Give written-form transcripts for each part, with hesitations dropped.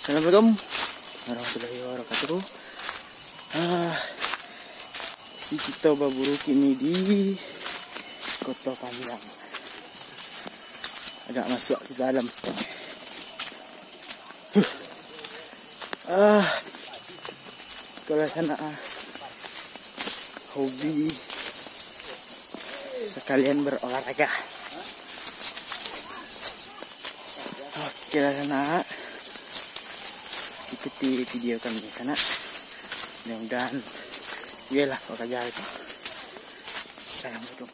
Assalamualaikum warahmatullahi wabarakatuh. Si kita berburu kini di Kota Panjang. Agak masuk ke dalam. Kalau sana hobi sekalian berolahraga. Oke lah sana. Ikuti video kami sana. Mudah-mudahan iyalah pekerja itu. Assalamualaikum.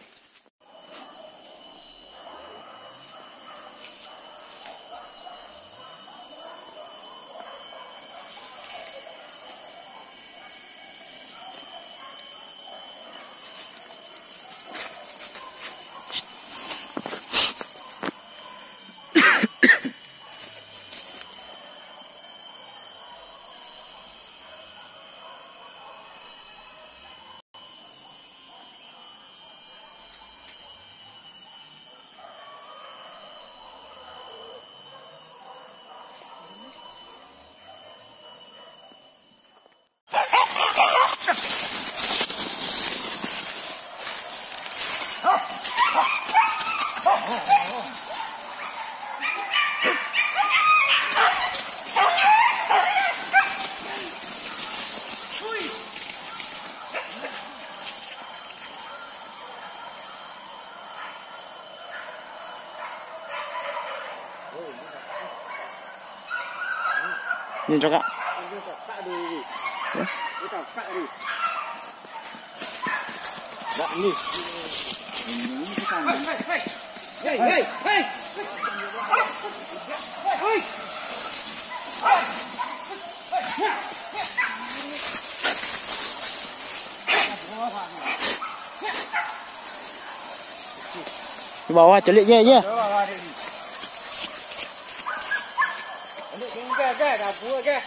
Ini cakap. Tak ni. Hei, hei, hei. Di bawah celik je. Celik ke, dah buat ke?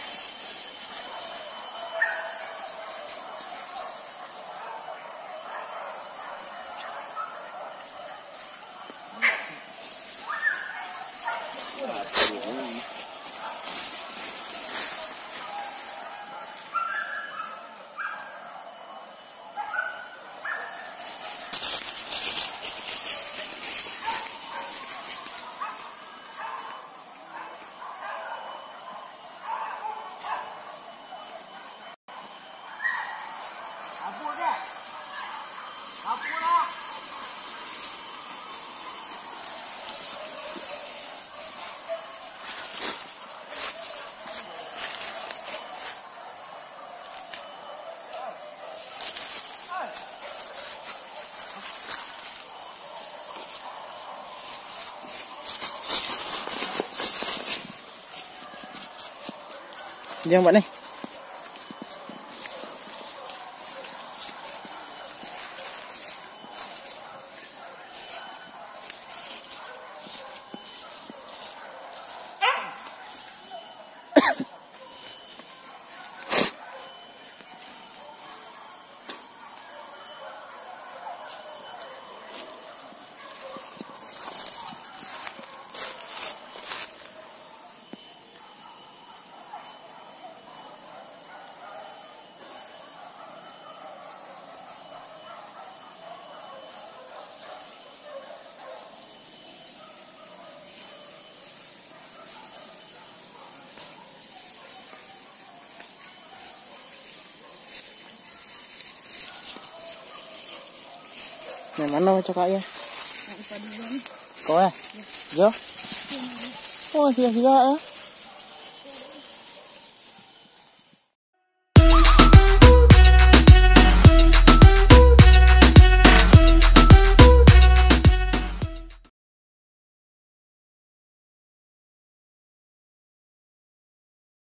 Jangan buat ni. Yang mana cakap ya? Kau ya? Jo? Oh, sudah ya?